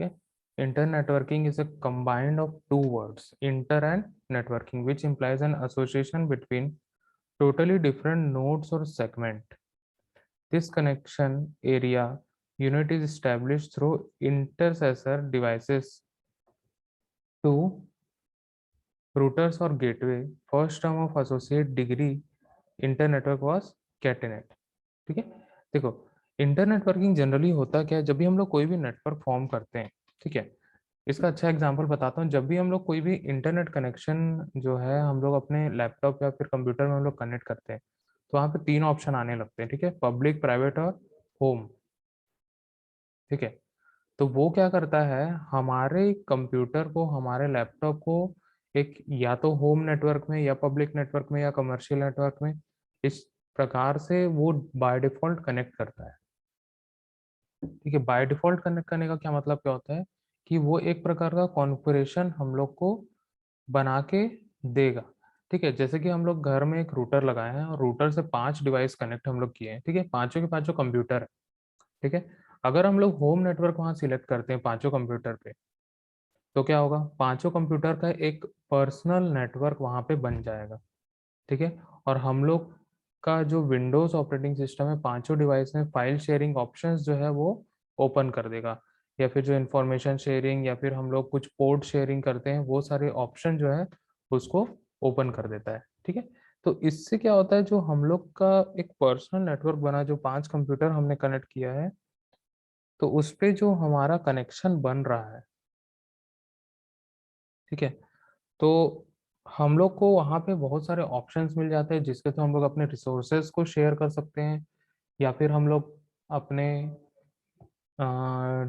Okay, internetworking is a combined of two words, inter and networking, which implies an association between totally different nodes or segment. This connection area unit is established through intercessor devices to routers or gateway. First term of associate degree internetwork was कैटेनेट। ठीक है, देखो internetworking generally होता क्या है, जब भी हम लोग कोई भी नेटवर्क फॉर्म करते हैं, ठीक है, इसका अच्छा एग्जांपल बताता हूँ। जब भी हम लोग कोई भी इंटरनेट कनेक्शन जो है हम लोग अपने लैपटॉप या फिर कंप्यूटर में हम लोग कनेक्ट करते हैं, तो वहाँ पे तीन ऑप्शन आने लगते हैं, ठीक है, पब्लिक, प्राइवेट और होम। ठीक है, तो वो क्या करता है, हमारे कंप्यूटर को, हमारे लैपटॉप को एक या तो होम नेटवर्क में या पब्लिक नेटवर्क में या कमर्शियल नेटवर्क में इस प्रकार से वो बाय डिफॉल्ट कनेक्ट करता है। ठीक है, बाय डिफॉल्ट कनेक्ट करने का क्या मतलब क्या होता है कि वो एक प्रकार का कॉन्फ़िगरेशन हम लोग को बना के देगा। ठीक है, जैसे कि हम लोग घर में एक रूटर लगाए हैं और रूटर से 5 डिवाइस कनेक्ट हम लोग किए हैं, ठीक है, पांचों के पांचों कंप्यूटर है। ठीक है, अगर हम लोग होम नेटवर्क वहां सिलेक्ट करते हैं पांचों कंप्यूटर पे, तो क्या होगा, पांचों कंप्यूटर का एक पर्सनल नेटवर्क वहां पे बन जाएगा। ठीक है, और हम लोग का जो विंडोज ऑपरेटिंग सिस्टम है पांचों डिवाइस में फाइल शेयरिंग ऑप्शंस जो है वो ओपन कर देगा, या फिर जो इंफॉर्मेशन शेयरिंग या फिर हम लोग कुछ पोर्ट शेयरिंग करते हैं वो सारे ऑप्शन जो है उसको ओपन कर देता है। ठीक है, तो इससे क्या होता है, जो हम लोग का एक पर्सनल नेटवर्क बना, जो 5 कंप्यूटर हमने कनेक्ट किया है, तो उस पे जो हमारा कनेक्शन बन रहा है, ठीक है, तो हम लोग को वहाँ पे बहुत सारे ऑप्शंस मिल जाते हैं जिसके थ्रू हम लोग अपने रिसोर्सेज को शेयर कर सकते हैं, या फिर हम लोग अपने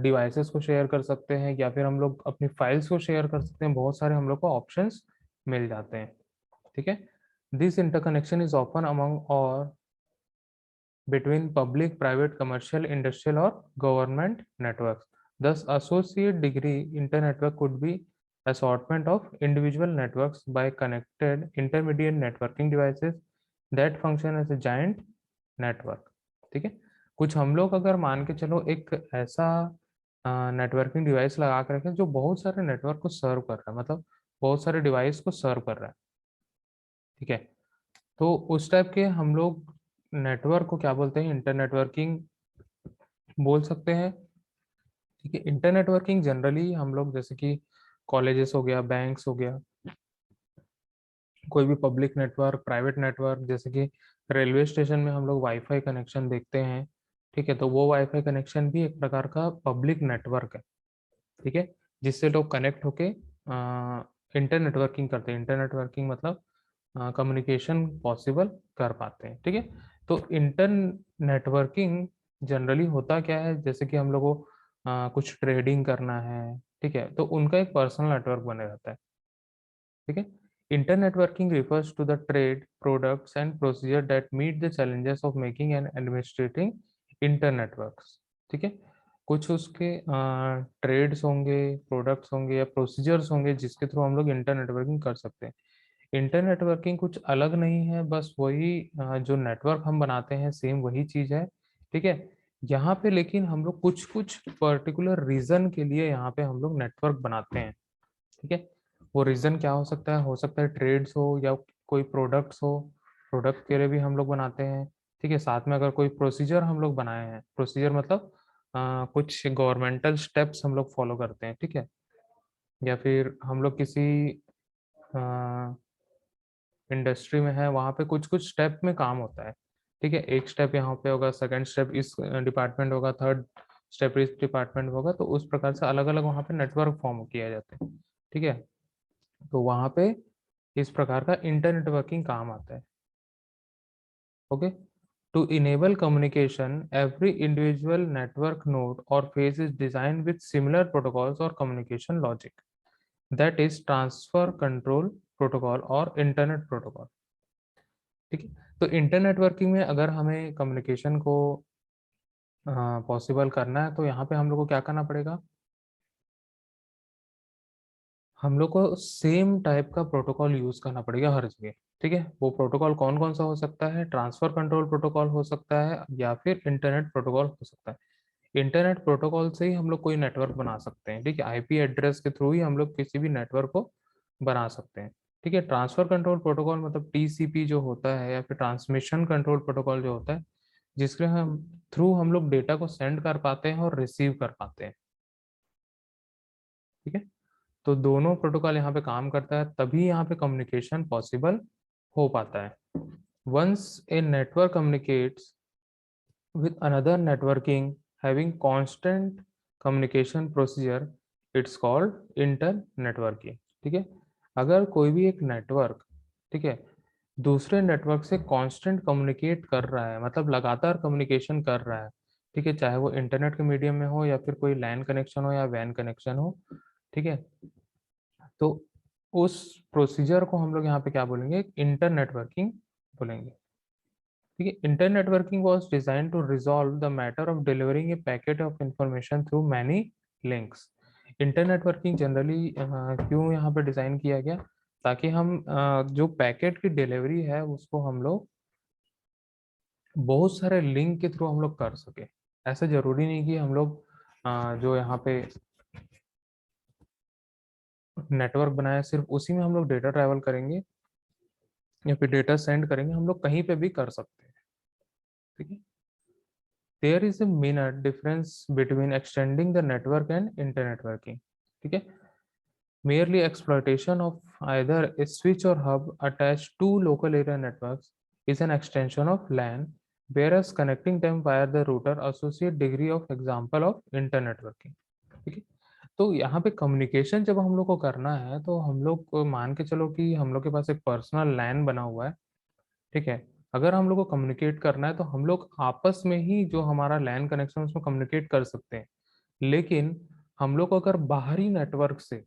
डिवाइसेस को शेयर कर सकते हैं, या फिर हम लोग अपनी फाइल्स को शेयर कर सकते हैं। बहुत सारे हम लोग को ऑप्शंस मिल जाते हैं। ठीक है, this interconnection is often among और between public, private, commercial, industrial or government networks. Thus, associate degree internetwork could be assortment of individual networks by connected intermediate networking devices that function as a giant network. ठीक है, कुछ हम लोग अगर मान के चलो एक ऐसा नेटवर्किंग डिवाइस लगा कर रखें जो बहुत सारे नेटवर्क को सर्व कर रहा है, मतलब बहुत सारे डिवाइस को सर्व कर रहा है। ठीक है, तो उस टाइप के हम लोग नेटवर्क को क्या बोलते हैं, इंटर नेटवर्किंग बोल सकते हैं। ठीक है, इंटर नेटवर्किंग जनरली हम लोग जैसे कि कॉलेजेस हो गया, बैंक्स हो गया, कोई भी पब्लिक नेटवर्क, प्राइवेट नेटवर्क, जैसे कि रेलवे स्टेशन में हम लोग वाईफाई कनेक्शन देखते हैं। ठीक है, तो वो वाईफाई कनेक्शन भी एक प्रकार का पब्लिक नेटवर्क है। ठीक है, जिससे लोग कनेक्ट होके इंटर नेटवर्किंग करते हैं। इंटर नेटवर्किंग मतलब कम्युनिकेशन पॉसिबल कर पाते हैं। ठीक है, तो इंटर नेटवर्किंग जनरली होता क्या है, जैसे कि हम लोग को कुछ ट्रेडिंग करना है, ठीक है, तो उनका एक पर्सनल नेटवर्क बने रहता है। ठीक है, inter networking refers to the trade products and procedure that meet the challenges of making and administrating inter networks. ठीक है, कुछ उसके ट्रेड्स होंगे, प्रोडक्ट्स होंगे या प्रोसीजर्स होंगे जिसके थ्रू हम लोग इंटर नेटवर्किंग कर सकते हैं। इंटर नेटवर्किंग कुछ अलग नहीं है, बस वही जो नेटवर्क हम बनाते हैं सेम वही चीज है। ठीक है, यहाँ पे लेकिन हम लोग कुछ कुछ पर्टिकुलर रीजन के लिए यहाँ पे हम लोग नेटवर्क बनाते हैं। ठीक है, वो रीजन क्या हो सकता है ट्रेड्स हो या कोई प्रोडक्ट्स हो, प्रोडक्ट के लिए भी हम लोग बनाते हैं। ठीक है, साथ में अगर कोई प्रोसीजर हम लोग बनाए हैं, प्रोसीजर मतलब कुछ गवर्नमेंटल स्टेप्स हम लोग फॉलो करते हैं। ठीक है, या फिर हम लोग किसी इंडस्ट्री में है, वहाँ पे कुछ कुछ स्टेप में काम होता है। ठीक है, एक स्टेप यहाँ पे होगा, सेकंड स्टेप इस डिपार्टमेंट होगा, थर्ड स्टेप इस डिपार्टमेंट होगा, तो उस प्रकार से अलग अलग वहाँ पे नेटवर्क फॉर्म किया जाता है। ठीक है, तो वहाँ पे इस प्रकार का इंटर नेटवर्किंग काम आता है। Okay, to enable communication every individual network node और phase is design with similar protocols और communication logic, that is transfer control protocol और इंटरनेट प्रोटोकॉल। ठीक है, तो इंटर नेटवर्किंग में अगर हमें कम्युनिकेशन को पॉसिबल करना है, तो यहाँ पे हम लोग को क्या करना पड़ेगा, हम लोग को सेम टाइप का प्रोटोकॉल यूज करना पड़ेगा हर जगह। ठीक है, वो प्रोटोकॉल कौन कौन सा हो सकता है, ट्रांसफर कंट्रोल प्रोटोकॉल हो सकता है या फिर इंटरनेट प्रोटोकॉल हो सकता है। इंटरनेट प्रोटोकॉल से ही हम लोग कोई नेटवर्क बना सकते हैं, ठीक है। आईपी एड्रेस के थ्रू ही हम लोग किसी भी नेटवर्क को बना सकते हैं, ठीक है। ट्रांसफर कंट्रोल प्रोटोकॉल मतलब टीसीपी जो होता है, या फिर ट्रांसमिशन कंट्रोल प्रोटोकॉल जो होता है, जिसके हम थ्रू हम लोग डेटा को सेंड कर पाते हैं और रिसीव कर पाते हैं, ठीक है। तो दोनों प्रोटोकॉल यहाँ पे काम करता है, तभी यहाँ पे कम्युनिकेशन पॉसिबल हो पाता है। Once a network communicates with another networking having constant communication procedure, it's called inter networking, ठीक है। अगर कोई भी एक नेटवर्क, ठीक है, दूसरे नेटवर्क से कांस्टेंट कम्युनिकेट कर रहा है, मतलब लगातार कम्युनिकेशन कर रहा है, ठीक है, चाहे वो इंटरनेट के मीडियम में हो या फिर कोई लैन कनेक्शन हो या वैन कनेक्शन हो, ठीक है, तो उस प्रोसीजर को हम लोग यहाँ पे क्या बोलेंगे, इंटर नेटवर्किंग बोलेंगे, ठीक है। Inter networking was design to resolve the matter of delivering A packet of information through many links. Inter networking generally क्यों यहाँ पे डिजाइन किया गया, ताकि हम जो पैकेट की डिलीवरी है उसको हम लोग बहुत सारे लिंक के थ्रू हम लोग कर सके। ऐसा जरूरी नहीं कि हम लोग जो यहाँ पे नेटवर्क बनाया सिर्फ उसी में हम लोग डेटा ट्रैवल करेंगे या फिर डेटा सेंड करेंगे, हम लोग कहीं पे भी कर सकते हैं, ठीक है। There is a minor difference between extending the network and internetworking, ठीक है। Merely exploitation of either a switch or hub attached to local area networks is an extension of LAN, whereas connecting them via the router associate degree of example of internetworking, ठीक है। तो यहाँ पे communication जब हम लोग को करना है, तो हम लोग को मान के चलो कि हम लोग के पास एक पर्सनल लैन बना हुआ है, ठीक है। अगर हम लोग को कम्युनिकेट करना है तो हम लोग आपस में ही जो हमारा लैन कनेक्शन उसमें कम्युनिकेट कर सकते हैं, लेकिन हम लोग को अगर बाहरी नेटवर्क से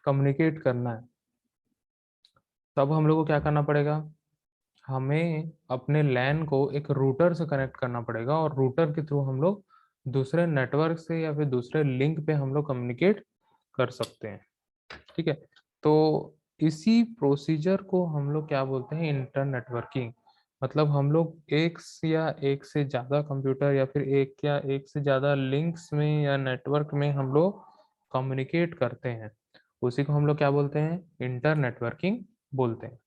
कम्युनिकेट करना है, तब हम लोग को क्या करना पड़ेगा, हमें अपने लैन को एक रूटर से कनेक्ट करना पड़ेगा, और रूटर के थ्रू हम लोग दूसरे नेटवर्क से या फिर दूसरे लिंक पे हम लोग कम्युनिकेट कर सकते हैं, ठीक है। तो इसी प्रोसीजर को हम लोग क्या बोलते हैं, इंटर नेटवर्किंग। मतलब हम लोग या एक से ज़्यादा कंप्यूटर या फिर एक या एक से ज़्यादा लिंक्स में या नेटवर्क में हम लोग कम्युनिकेट करते हैं, उसी को हम लोग क्या बोलते हैं, इंटर नेटवर्किंग बोलते हैं।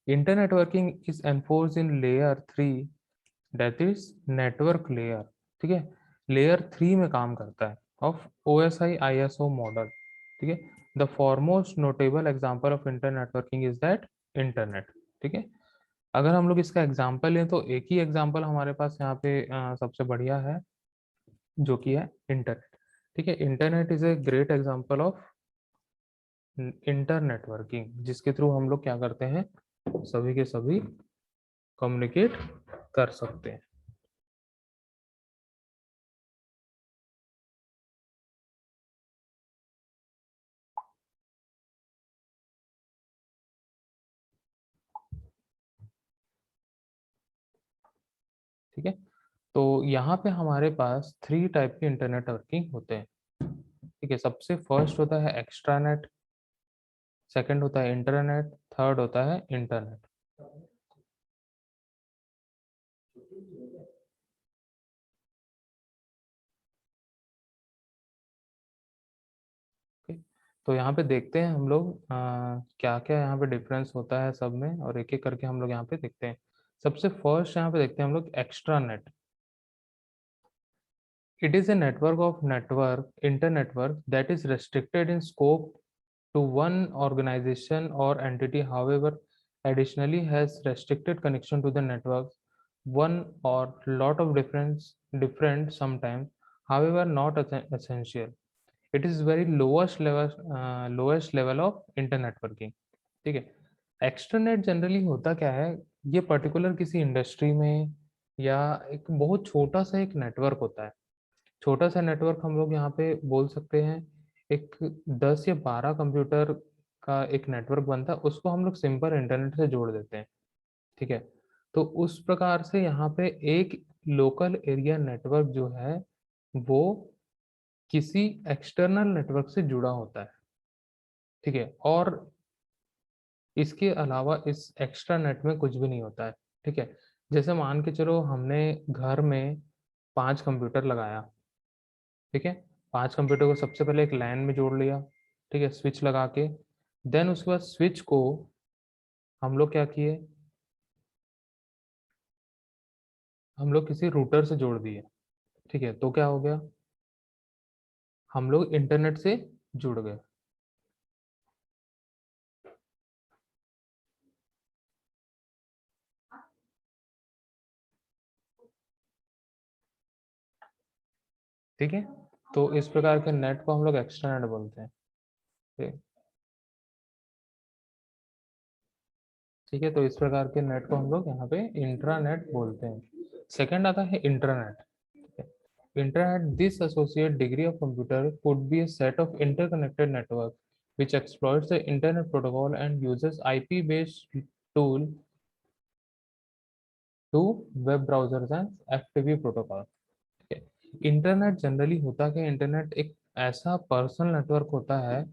Inter networking is enforce in layer 3, that is network layer, ठीक है। लेयर 3 में काम करता है ऑफ OSI ISO मॉडल, ठीक है। The foremost notable example of inter networking is that internet, ठीक है। अगर हम लोग इसका एग्जांपल लें तो एक ही एग्जांपल हमारे पास यहाँ पे सबसे बढ़िया है, जो कि है इंटरनेट, ठीक है। Internet is a great example of inter networking, जिसके थ्रू हम लोग क्या करते हैं, सभी के सभी कम्युनिकेट कर सकते हैं। ठीक है, तो यहाँ पे हमारे पास 3 टाइप के इंटरनेट वर्किंग होते हैं, ठीक है। सबसे फर्स्ट होता है एक्स्ट्रानेट, सेकंड होता है इंटरनेट, थर्ड होता है इंटरनेट। ओके, तो यहाँ पे देखते हैं हम लोग क्या क्या यहाँ पे डिफरेंस होता है सब में, और एक एक करके हम लोग यहाँ पे देखते हैं। सबसे फर्स्ट यहाँ पे देखते हैं हम लोग extranet. It is a network of internetwork that is restricted in scope to one organization or entity, however, additionally has restricted connection to the network, one or lot of different sometimes, however, not essential. It is very lowest level of internetworking, ठीक है। एक्सट्रानेट generally होता क्या है, ये particular किसी industry में या एक बहुत छोटा सा एक नेटवर्क होता है। छोटा सा नेटवर्क हम लोग यहाँ पे बोल सकते हैं, एक 10 या 12 कंप्यूटर का एक नेटवर्क बनता है, उसको हम लोग सिंपल इंटरनेट से जोड़ देते हैं, ठीक है। तो उस प्रकार से यहाँ पे एक लोकल एरिया नेटवर्क जो है वो किसी एक्सटर्नल नेटवर्क से जुड़ा होता है, ठीक है। और इसके अलावा इस एक्स्ट्रा नेट में कुछ भी नहीं होता है, ठीक है। जैसे मान के चलो हमने घर में 5 कंप्यूटर लगाया, ठीक है। 5 कंप्यूटर को सबसे पहले एक लैन में जोड़ लिया, ठीक है, स्विच लगा के। देन उसके बाद स्विच को हम लोग क्या किए, हम लोग किसी रूटर से जोड़ दिए, ठीक है। तो क्या हो गया, हम लोग इंटरनेट से जुड़ गए। ठीक है, तो इस प्रकार के नेट को हम लोग एक्स्ट्रा नेट बोलते हैं। ठीक ठीक है, तो इस प्रकार के नेट को हम लोग यहाँ पे इंट्रानेट बोलते हैं। सेकंड आता है internet. Internet, this associate degree of computer could be a set of interconnected network which exploits the internet protocol and uses IP-based tool to web browsers and FTP protocol। ठीक है, internet generally होता है कि internet एक ऐसा personal network होता है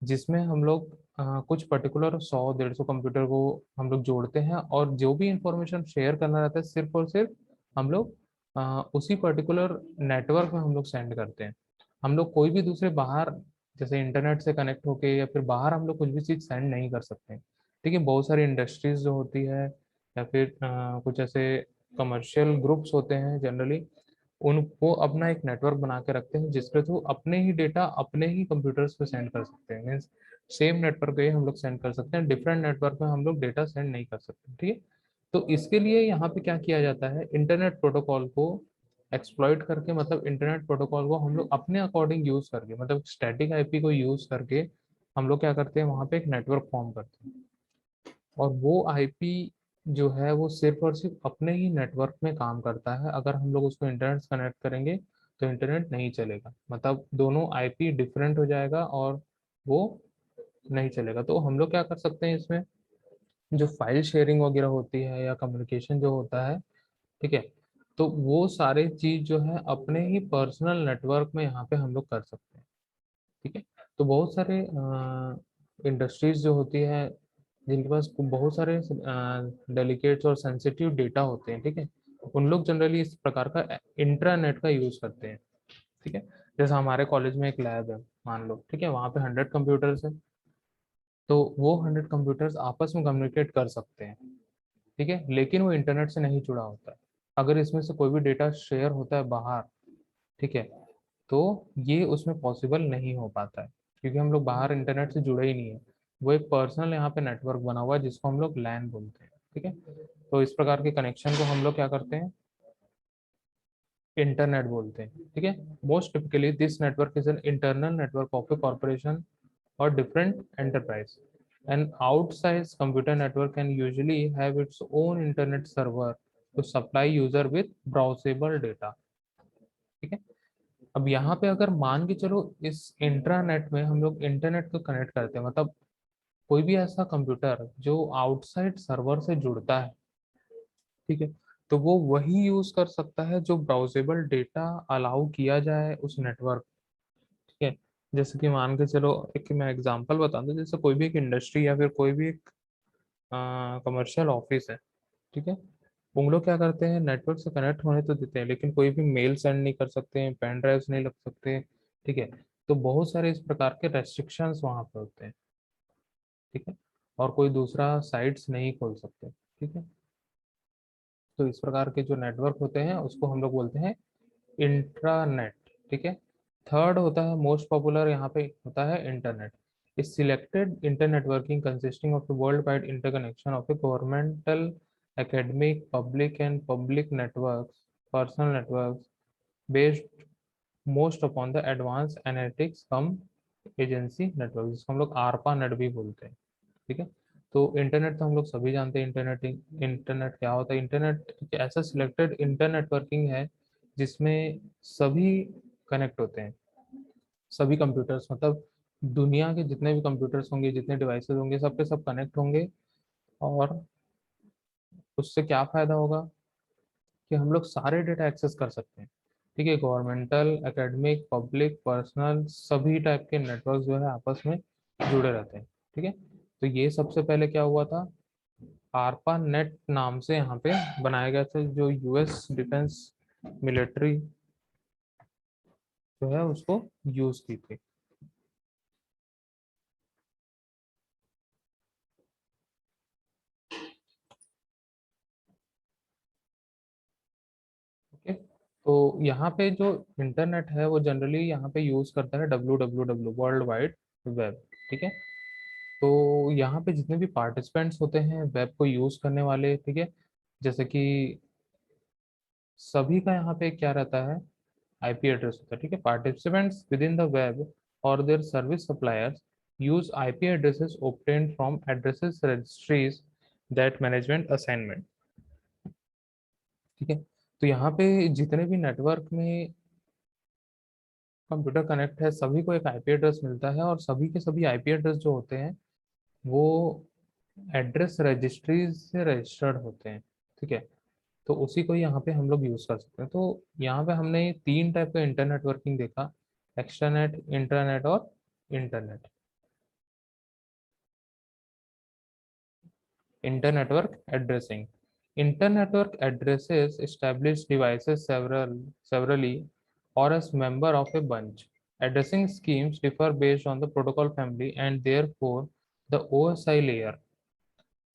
जिसमें हम लोग कुछ पर्टिकुलर 100-150 कंप्यूटर को हम लोग जोड़ते हैं, और जो भी इंफॉर्मेशन शेयर करना रहता है सिर्फ और सिर्फ हम लोग उसी पर्टिकुलर नेटवर्क में हम लोग सेंड करते हैं। हम लोग कोई भी दूसरे बाहर, जैसे इंटरनेट से कनेक्ट होके या फिर बाहर हम लोग कुछ भी चीज़ सेंड नहीं कर सकते। ठीक है, बहुत सारी इंडस्ट्रीज जो होती है या फिर कुछ ऐसे कमर्शियल ग्रुप्स होते हैं जनरली, उनको अपना एक नेटवर्क बना के रखते हैं जिसके थ्रू अपने ही डेटा अपने ही कंप्यूटर्स पे सेंड कर सकते हैं। मीन्स सेम नेटवर्क पे हम लोग सेंड कर सकते हैं, डिफरेंट नेटवर्क में हम लोग डेटा सेंड नहीं कर सकते। ठीक है, तो इसके लिए यहाँ पे क्या किया जाता है, इंटरनेट प्रोटोकॉल को एक्सप्लॉइट करके, मतलब इंटरनेट प्रोटोकॉल को हम लोग अपने अकॉर्डिंग यूज करके, मतलब स्टैटिक आईपी को यूज करके हम लोग क्या करते हैं, वहाँ पे एक नेटवर्क फॉर्म करते हैं। और वो आईपी जो है वो सिर्फ और सिर्फ अपने ही नेटवर्क में काम करता है। अगर हम लोग उसको इंटरनेट से कनेक्ट करेंगे तो इंटरनेट नहीं चलेगा, मतलब दोनों आईपी डिफरेंट हो जाएगा और वो नहीं चलेगा। तो हम लोग क्या कर सकते हैं इसमें, जो फाइल शेयरिंग वगैरह होती है या कम्युनिकेशन जो होता है, ठीक है, तो वो सारे चीज जो है अपने ही पर्सनल नेटवर्क में यहाँ पे हम लोग कर सकते हैं। ठीक है, तो बहुत सारे इंडस्ट्रीज जो होती है जिनके पास बहुत सारे डेलिकेट्स और सेंसिटिव डेटा होते हैं, ठीक है, उन लोग जनरली इस प्रकार का इंट्रानेट का यूज करते हैं। ठीक है, जैसे हमारे कॉलेज में एक लैब है मान लो, ठीक है, वहाँ पे 100 कंप्यूटर्स है, तो वो 100 कंप्यूटर्स आपस में कम्युनिकेट कर सकते हैं। ठीक है, लेकिन वो इंटरनेट से नहीं जुड़ा होता है। अगर इसमें से कोई भी डेटा शेयर होता है बाहर, ठीक है, तो ये उसमें पॉसिबल नहीं हो पाता है, क्योंकि हम लोग बाहर इंटरनेट से जुड़े ही नहीं है। वो एक पर्सनल यहाँ पे नेटवर्क बना हुआ है जिसको हम लोग लैन बोलते हैं। ठीक है, तो इस प्रकार के कनेक्शन को हम लोग क्या करते हैं, इंटरनेट बोलते हैं। ठीक है, most typically this network is an internal network of A corporation or different enterprise. An outsized computer network can usually have its own internet server to supply user with browsable data। ठीक है, अब यहाँ पे अगर मान के चलो इस इंट्रानेट में हम लोग इंटरनेट को कनेक्ट करते हैं, मतलब कोई भी ऐसा कंप्यूटर जो आउटसाइड सर्वर से जुड़ता है, ठीक है, तो वो वही यूज कर सकता है जो ब्राउजेबल डेटा अलाउ किया जाए उस नेटवर्क। ठीक है, जैसे कि मान के चलो, एक मैं एग्जांपल बता दूं, जैसे कोई भी एक इंडस्ट्री या फिर कोई भी एक कमर्शियल ऑफिस है, ठीक है, उन लोग क्या करते हैं, नेटवर्क से कनेक्ट होने तो देते हैं लेकिन कोई भी मेल सेंड नहीं कर सकते हैं, पेन ड्राइव्स नहीं लग सकते। ठीक है, तो बहुत सारे इस प्रकार के रेस्ट्रिक्शंस वहाँ पे होते हैं। ठीक है, और कोई दूसरा साइट्स नहीं खोल सकते। ठीक है, तो इस प्रकार के जो नेटवर्क होते हैं उसको हम लोग बोलते हैं इंट्रानेट। ठीक है, थर्ड होता है मोस्ट पॉपुलर यहाँ पे होता है इंटरनेट। इस selected internetworking consisting of the world wide interconnection of A governmental, academic, public and public networks, personal networks based most upon the advanced analytics come agency network, जिसको हम लोग आरपा नेट भी बोलते हैं। ठीक है, तो इंटरनेट तो हम लोग सभी जानते हैं, इंटरनेट इंटरनेट क्या होता है। इंटरनेट एक ऐसा सिलेक्टेड इंटरनेटवर्किंग है जिसमें सभी कनेक्ट होते हैं, सभी कंप्यूटर्स, मतलब दुनिया के जितने भी कंप्यूटर्स होंगे, जितने डिवाइसेस होंगे, सब के सब कनेक्ट होंगे। और उससे क्या फायदा होगा कि हम लोग सारे डेटा एक्सेस कर सकते हैं। ठीक है, गवर्नमेंटल, एकेडमिक, पब्लिक, पर्सनल, सभी टाइप के नेटवर्क जो है आपस में जुड़े रहते हैं। ठीक है, तो ये सबसे पहले क्या हुआ था, आरपा नेट नाम से यहाँ पे बनाया गया था, जो यूएस डिफेंस मिलिट्री जो है उसको यूज की थी। ओके, तो यहाँ पे जो इंटरनेट है वो जनरली यहाँ पे यूज करता है WWW, वर्ल्ड वाइड वेब। ठीक है, तो यहाँ पे जितने भी पार्टिसिपेंट्स होते हैं वेब को यूज करने वाले, ठीक है, जैसे कि सभी का यहाँ पे क्या रहता है, आईपी एड्रेस होता है। ठीक है, participants with in the web और their service suppliers use IP addresses obtained from addresses registries that management assignment. ठीक है, तो यहाँ पे जितने भी नेटवर्क में कंप्यूटर कनेक्ट है सभी को एक आईपी एड्रेस मिलता है, और सभी के सभी आईपी एड्रेस जो होते हैं वो एड्रेस रजिस्ट्रीज से रजिस्टर्ड होते हैं। ठीक है, तो उसी को यहाँ पे हम लोग यूज कर सकते हैं। तो यहाँ पे हमने तीन टाइप का इंटरनेट वर्किंग देखा, एक्सट्रानेट, इंटरनेट और internet. Internetwork addressing. Internetwork addresses establish devices severally or as member of a bunch. Addressing schemes differ based on the protocol family and therefore the OSI layer.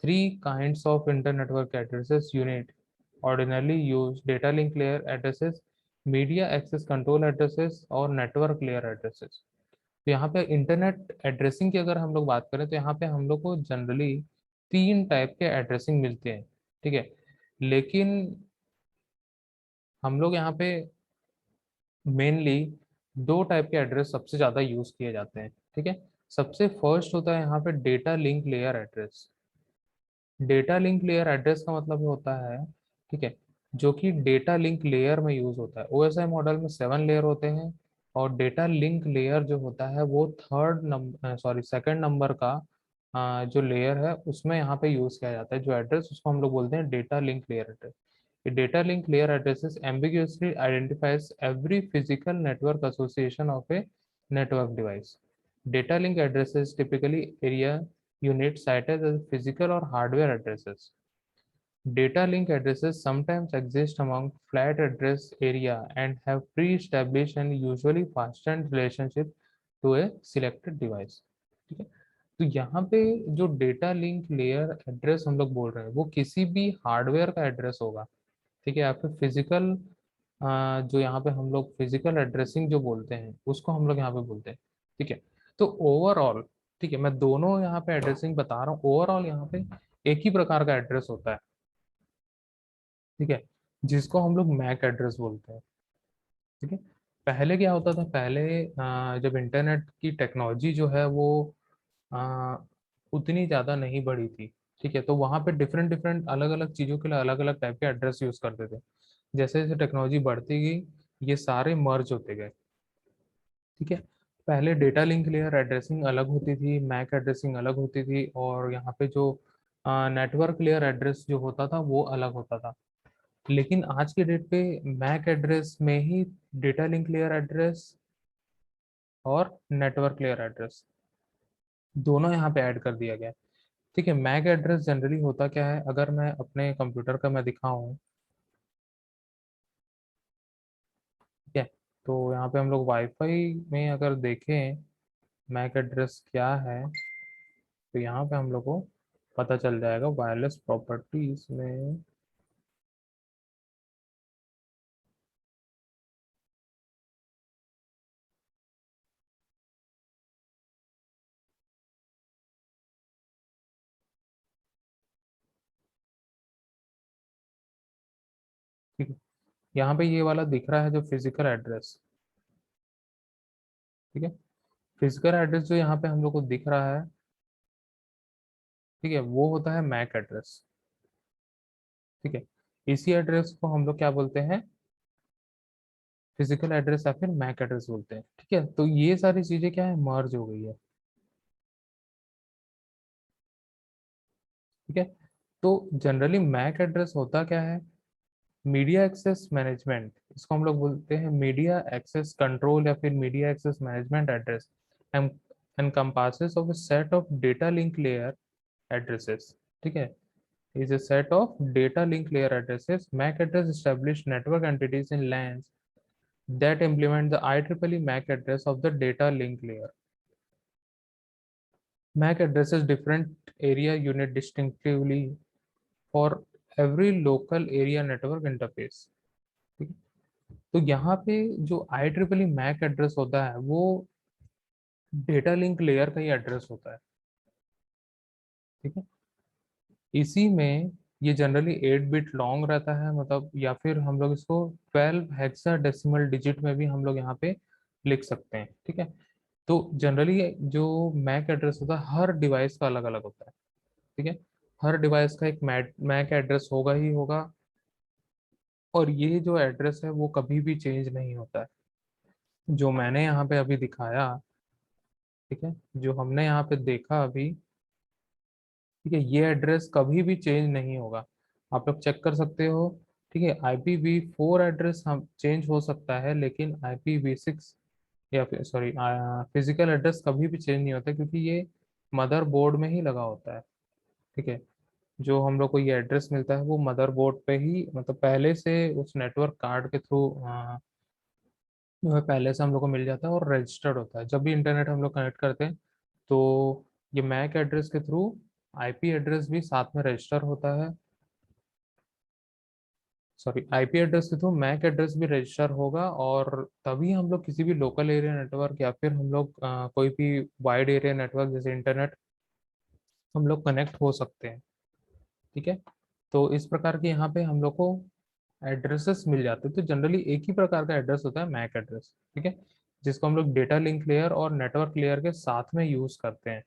Three kinds of internetwork addresses unit ordinarily use: data link layer addresses, media access control addresses और network layer addresses। तो यहाँ पे internet addressing की अगर हम लोग बात करें तो यहाँ पे हम लोग को जनरली तीन टाइप के एड्रेसिंग मिलते हैं। ठीक है, लेकिन हम लोग यहाँ पे मेनली दो टाइप के एड्रेस सबसे ज़्यादा यूज किए जाते हैं। ठीक है, सबसे फर्स्ट होता है यहाँ पे data link layer address. Data link layer address का मतलब होता है, ठीक है, जो कि डेटा लिंक लेयर में यूज होता है। ओएसआई मॉडल में 7 लेयर होते हैं, और डेटा लिंक लेयर जो होता है वो सेकंड नंबर का जो लेयर है उसमें यहाँ पे यूज किया जाता है जो एड्रेस, उसको हम लोग बोलते हैं data link layer address. A data link layer addresses ambiguously identifies every physical network association of a network device. Data link addresses typically area unit cited as physical or hardware addresses. Data link addresses sometimes exist among flat address area and have pre-established and usually fastened relationship to a selected device. ठीक है, तो यहाँ पे जो data link layer address हम लोग बोल रहे हैं वो किसी भी हार्डवेयर का एड्रेस होगा। ठीक है, या फिर फिजिकल, जो यहाँ पे हम लोग फिजिकल एड्रेसिंग जो बोलते हैं उसको हम लोग यहाँ पे बोलते हैं। ठीक है, तो ओवरऑल, ठीक है, मैं दोनों यहाँ पे एड्रेसिंग बता रहा हूँ, ओवरऑल यहाँ पे एक ही प्रकार का एड्रेस होता है। ठीक है, जिसको हम लोग मैक एड्रेस बोलते हैं। ठीक है, पहले क्या होता था, पहले जब इंटरनेट की टेक्नोलॉजी जो है वो आ, उतनी ज़्यादा नहीं बढ़ी थी। ठीक है, तो वहाँ पे डिफरेंट डिफरेंट अलग अलग चीज़ों के लिए अलग अलग टाइप के एड्रेस यूज़ करते थे। जैसे जैसे टेक्नोलॉजी बढ़ती गई ये सारे मर्ज होते गए। ठीक है, पहले डेटा लिंक लेयर एड्रेसिंग अलग होती थी, मैक एड्रेसिंग अलग होती थी, और यहाँ पे जो नेटवर्क लेयर एड्रेस जो होता था वो अलग होता था। लेकिन आज के डेट पे मैक एड्रेस में ही डेटा लिंक लेयर एड्रेस और नेटवर्क लेयर एड्रेस दोनों यहाँ पे ऐड कर दिया गया है। ठीक है, मैक एड्रेस जनरली होता क्या है, अगर मैं अपने कंप्यूटर का मैं दिखाऊं, ठीक है, तो यहाँ पे हम लोग वाईफाई में अगर देखें मैक एड्रेस क्या है, तो यहाँ पे हम लोग को पता चल जाएगा वायरलेस प्रॉपर्टीज में। ठीक है, यहाँ पे ये वाला दिख रहा है जो फिजिकल एड्रेस। ठीक है, फिजिकल एड्रेस जो यहाँ पे हम लोग को दिख रहा है, ठीक है, वो होता है मैक एड्रेस। ठीक है, इसी एड्रेस को हम लोग क्या बोलते हैं, फिजिकल एड्रेस या फिर मैक एड्रेस बोलते हैं। ठीक है, तो ये सारी चीजें क्या है, मर्ज हो गई है। ठीक है, तो जनरली मैक एड्रेस होता क्या है, मीडिया एक्सेस मैनेजमेंट, इसको हम लोग बोलते हैं मीडिया एक्सेस कंट्रोल या फिर media access management address, encompasses of a set of data link layer addresses। ठीक है, is a set of data link layer addresses. MAC address establish network entities in LANs that implement the IEEE MAC address of the data link layer. MAC addresses different area unit distinctively for every local area network interface. ठीक है? तो यहाँ पे जो IEEE MAC address होता है वो data link layer का ही एड्रेस होता है, ठीक है। इसी में ये जनरली 8 बिट लॉन्ग रहता है, मतलब, या फिर हम लोग इसको 12 हेक्साडेसिमल डिजिट में भी हम लोग यहाँ पे लिख सकते हैं, ठीक है। तो जनरली जो मैक एड्रेस होता है हर डिवाइस का अलग अलग होता है, ठीक है। हर डिवाइस का एक मैक एड्रेस होगा ही होगा, और ये जो एड्रेस है वो कभी भी चेंज नहीं होता है। जो मैंने यहाँ पे अभी दिखाया, ठीक है, जो हमने यहाँ पे देखा अभी, ठीक है, ये एड्रेस कभी भी चेंज नहीं होगा। आप लोग चेक कर सकते हो, ठीक है। IPv4 एड्रेस हम चेंज हो सकता है, लेकिन IPv6 या फिर सॉरी फिजिकल एड्रेस कभी भी चेंज नहीं होता, क्योंकि ये मदरबोर्ड में ही लगा होता है, ठीक है। जो हम लोग को ये एड्रेस मिलता है वो मदरबोर्ड पे ही, मतलब पहले से उस नेटवर्क कार्ड के थ्रू जो है पहले से हम लोग को मिल जाता है और रजिस्टर्ड होता है। जब भी इंटरनेट हम लोग कनेक्ट करते हैं तो ये मैक एड्रेस के थ्रू IP एड्रेस भी साथ में रजिस्टर होता है, सॉरी IP एड्रेस के थ्रू मैक एड्रेस भी रजिस्टर होगा, और तभी हम लोग किसी भी लोकल एरिया नेटवर्क या फिर हम लोग कोई भी वाइड एरिया नेटवर्क जैसे इंटरनेट हम लोग कनेक्ट हो सकते हैं, ठीक है। तो इस प्रकार के यहाँ पे हम लोग को एड्रेसेस मिल जाते हैं। तो जनरली एक ही प्रकार का एड्रेस होता है मैक एड्रेस, ठीक है, जिसको हम लोग डेटा लिंक लेयर और नेटवर्क लेयर के साथ में यूज करते हैं।